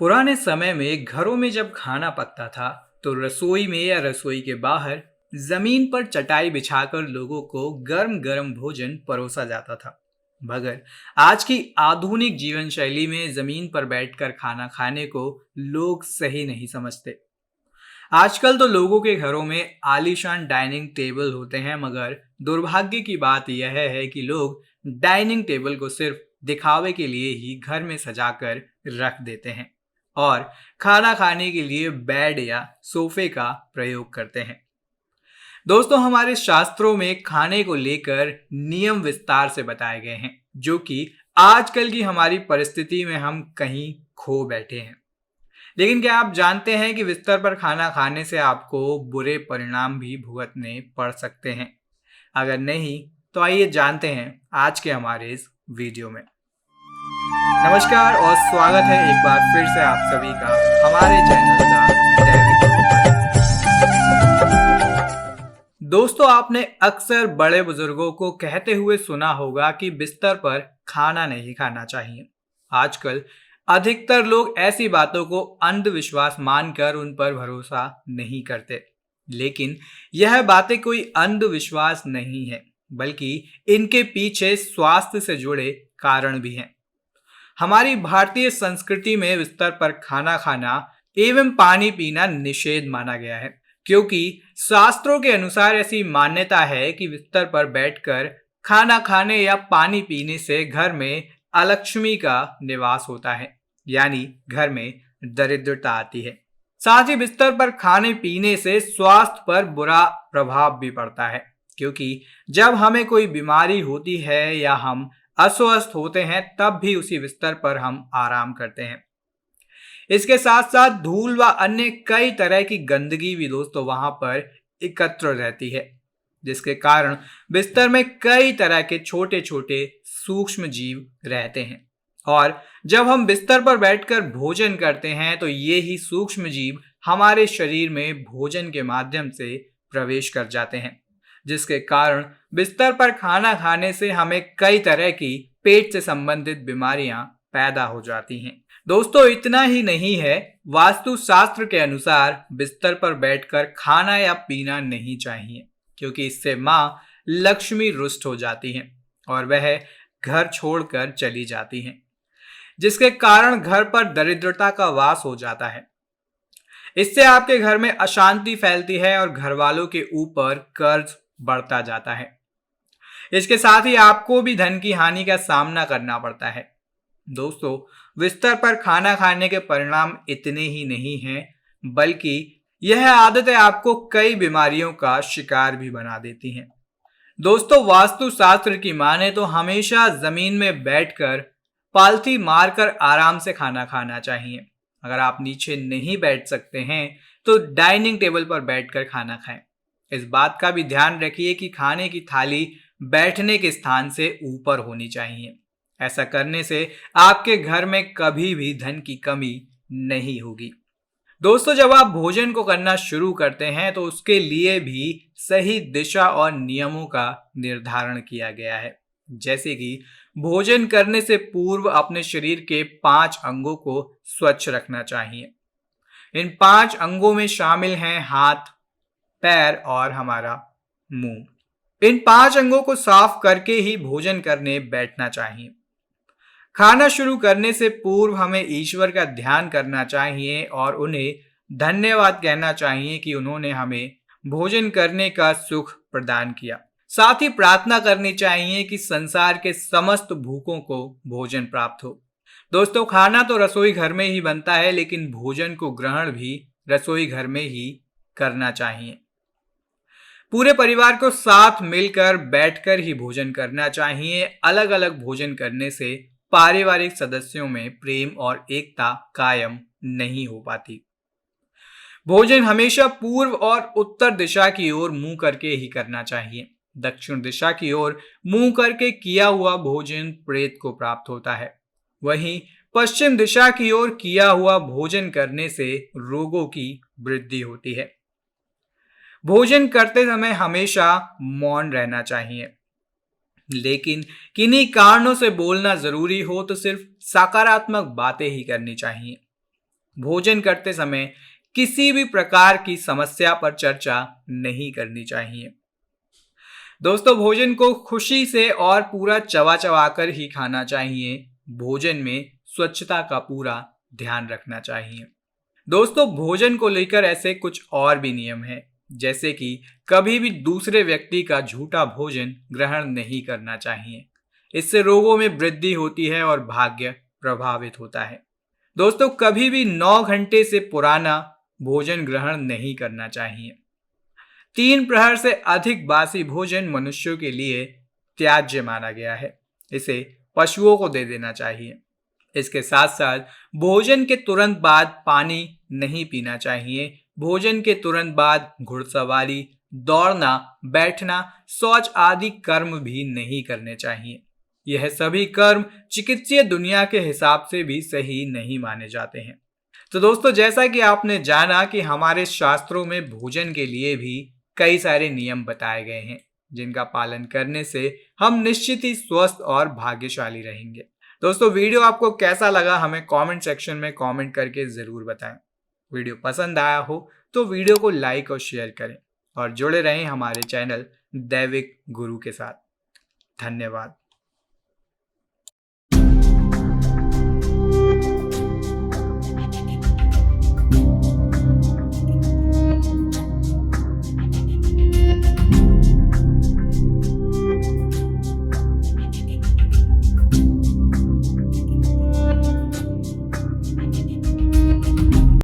पुराने समय में घरों में जब खाना पकता था तो रसोई में या रसोई के बाहर जमीन पर चटाई बिछाकर लोगों को गर्म गर्म भोजन परोसा जाता था। मगर आज की आधुनिक जीवन शैली में जमीन पर बैठकर खाना खाने को लोग सही नहीं समझते। आजकल तो लोगों के घरों में आलीशान डाइनिंग टेबल होते हैं, मगर दुर्भाग्य की बात यह है कि लोग डाइनिंग टेबल को सिर्फ दिखावे के लिए ही घर में सजाकर रख देते हैं और खाना खाने के लिए बेड या सोफे का प्रयोग करते हैं। दोस्तों, हमारे शास्त्रों में खाने को लेकर नियम विस्तार से बताए गए हैं, जो कि आजकल की हमारी परिस्थिति में हम कहीं खो बैठे हैं। लेकिन क्या आप जानते हैं कि बिस्तर पर खाना खाने से आपको बुरे परिणाम भी भुगतने पड़ सकते हैं? अगर नहीं, तो आइए जानते हैं आज के हमारे इस वीडियो में। नमस्कार और स्वागत है एक बार फिर से आप सभी का हमारे चैनल द दैविक पर। दोस्तों, आपने अक्सर बड़े बुजुर्गों को कहते हुए सुना होगा कि बिस्तर पर खाना नहीं खाना चाहिए। आजकल अधिकतर लोग ऐसी बातों को अंधविश्वास मानकर उन पर भरोसा नहीं करते। लेकिन यह बातें कोई अंधविश्वास नहीं है, बल्कि इनके पीछे स्वास्थ्य से जुड़े कारण भी हैं। हमारी भारतीय संस्कृति में बिस्तर पर खाना खाना एवं पानी पीना निषेध माना गया है, क्योंकि शास्त्रों के अनुसार ऐसी मान्यता है कि बिस्तर पर बैठकर खाना खाने या पानी पीने से घर में अलक्ष्मी का निवास होता है, यानी घर में दरिद्रता आती है। साथ ही बिस्तर पर खाने पीने से स्वास्थ्य पर बुरा प्रभाव भी पड़ता है, क्योंकि जब हमें कोई बीमारी होती है या हम अस्वस्थ होते हैं तब भी उसी बिस्तर पर हम आराम करते हैं। इसके साथ साथ धूल व अन्य कई तरह की गंदगी भी दोस्तों वहां पर एकत्र रहती है, जिसके कारण बिस्तर में कई तरह के छोटे छोटे सूक्ष्म जीव रहते हैं। और जब हम बिस्तर पर बैठकर भोजन करते हैं तो ये ही सूक्ष्म जीव हमारे शरीर में भोजन के माध्यम से प्रवेश कर जाते हैं, जिसके कारण बिस्तर पर खाना खाने से हमें कई तरह की पेट से संबंधित बीमारियां पैदा हो जाती हैं। दोस्तों, इतना ही नहीं है, वास्तु शास्त्र के अनुसार बिस्तर पर बैठकर खाना या पीना नहीं चाहिए, क्योंकि इससे मां लक्ष्मी रुष्ट हो जाती हैं और वह घर छोड़कर चली जाती हैं, जिसके कारण घर पर दरिद्रता का वास हो जाता है। इससे आपके घर में अशांति फैलती है और घर वालों के ऊपर कर्ज बढ़ता जाता है। इसके साथ ही आपको भी धन की हानि का सामना करना पड़ता है। दोस्तों, बिस्तर पर खाना खाने के परिणाम इतने ही नहीं हैं, बल्कि यह आदतें आपको कई बीमारियों का शिकार भी बना देती हैं। दोस्तों, वास्तु शास्त्र की माने तो हमेशा जमीन में बैठकर पालथी मारकर आराम से खाना खाना चाहिए। अगर आप नीचे नहीं बैठ सकते हैं तो डाइनिंग टेबल पर बैठकर खाना खाएं। इस बात का भी ध्यान रखिए कि खाने की थाली बैठने के स्थान से ऊपर होनी चाहिए। ऐसा करने से आपके घर में कभी भी धन की कमी नहीं होगी। दोस्तों, जब आप भोजन को करना शुरू करते हैं तो उसके लिए भी सही दिशा और नियमों का निर्धारण किया गया है। जैसे कि भोजन करने से पूर्व अपने शरीर के 5 अंगों को स्वच्छ रखना चाहिए। इन 5 अंगों में शामिल हैं हाथ, पैर और हमारा मुंह। इन 5 अंगों को साफ करके ही भोजन करने बैठना चाहिए। खाना शुरू करने से पूर्व हमें ईश्वर का ध्यान करना चाहिए और उन्हें धन्यवाद कहना चाहिए कि उन्होंने हमें भोजन करने का सुख प्रदान किया। साथ ही प्रार्थना करनी चाहिए कि संसार के समस्त भूखों को भोजन प्राप्त हो। दोस्तों, खाना तो रसोई घर में ही बनता है, लेकिन भोजन को ग्रहण भी रसोई घर में ही करना चाहिए। पूरे परिवार को साथ मिलकर बैठकर ही भोजन करना चाहिए। अलग अलग भोजन करने से पारिवारिक सदस्यों में प्रेम और एकता कायम नहीं हो पाती। भोजन हमेशा पूर्व और उत्तर दिशा की ओर मुंह करके ही करना चाहिए। दक्षिण दिशा की ओर मुंह करके किया हुआ भोजन प्रेत को प्राप्त होता है। वहीं पश्चिम दिशा की ओर किया हुआ भोजन करने से रोगों की वृद्धि होती है। भोजन करते समय हमेशा मौन रहना चाहिए, लेकिन किन्हीं कारणों से बोलना जरूरी हो तो सिर्फ सकारात्मक बातें ही करनी चाहिए। भोजन करते समय किसी भी प्रकार की समस्या पर चर्चा नहीं करनी चाहिए। दोस्तों, भोजन को खुशी से और पूरा चबा चबा कर ही खाना चाहिए। भोजन में स्वच्छता का पूरा ध्यान रखना चाहिए। दोस्तों, भोजन को लेकर ऐसे कुछ और भी नियम हैं, जैसे कि कभी भी दूसरे व्यक्ति का झूठा भोजन ग्रहण नहीं करना चाहिए। इससे रोगों में वृद्धि होती है और भाग्य प्रभावित होता है। दोस्तों, कभी भी 9 घंटे से पुराना भोजन ग्रहण नहीं करना चाहिए। 3 प्रहर से अधिक बासी भोजन मनुष्यों के लिए त्याज्य माना गया है। इसे पशुओं को दे देना चाहिए। इसके साथ साथ भोजन के तुरंत बाद पानी नहीं पीना चाहिए। भोजन के तुरंत बाद घुड़सवारी, दौड़ना, बैठना, शौच आदि कर्म भी नहीं करने चाहिए। यह सभी कर्म चिकित्सीय दुनिया के हिसाब से भी सही नहीं माने जाते हैं। तो दोस्तों, जैसा कि आपने जाना कि हमारे शास्त्रों में भोजन के लिए भी कई सारे नियम बताए गए हैं, जिनका पालन करने से हम निश्चित ही स्वस्थ और भाग्यशाली रहेंगे। दोस्तों, वीडियो आपको कैसा लगा हमें कमेंट सेक्शन में कमेंट करके ज़रूर बताएं। वीडियो पसंद आया हो तो वीडियो को लाइक और शेयर करें और जुड़े रहें हमारे चैनल दैविक गुरु के साथ। धन्यवाद।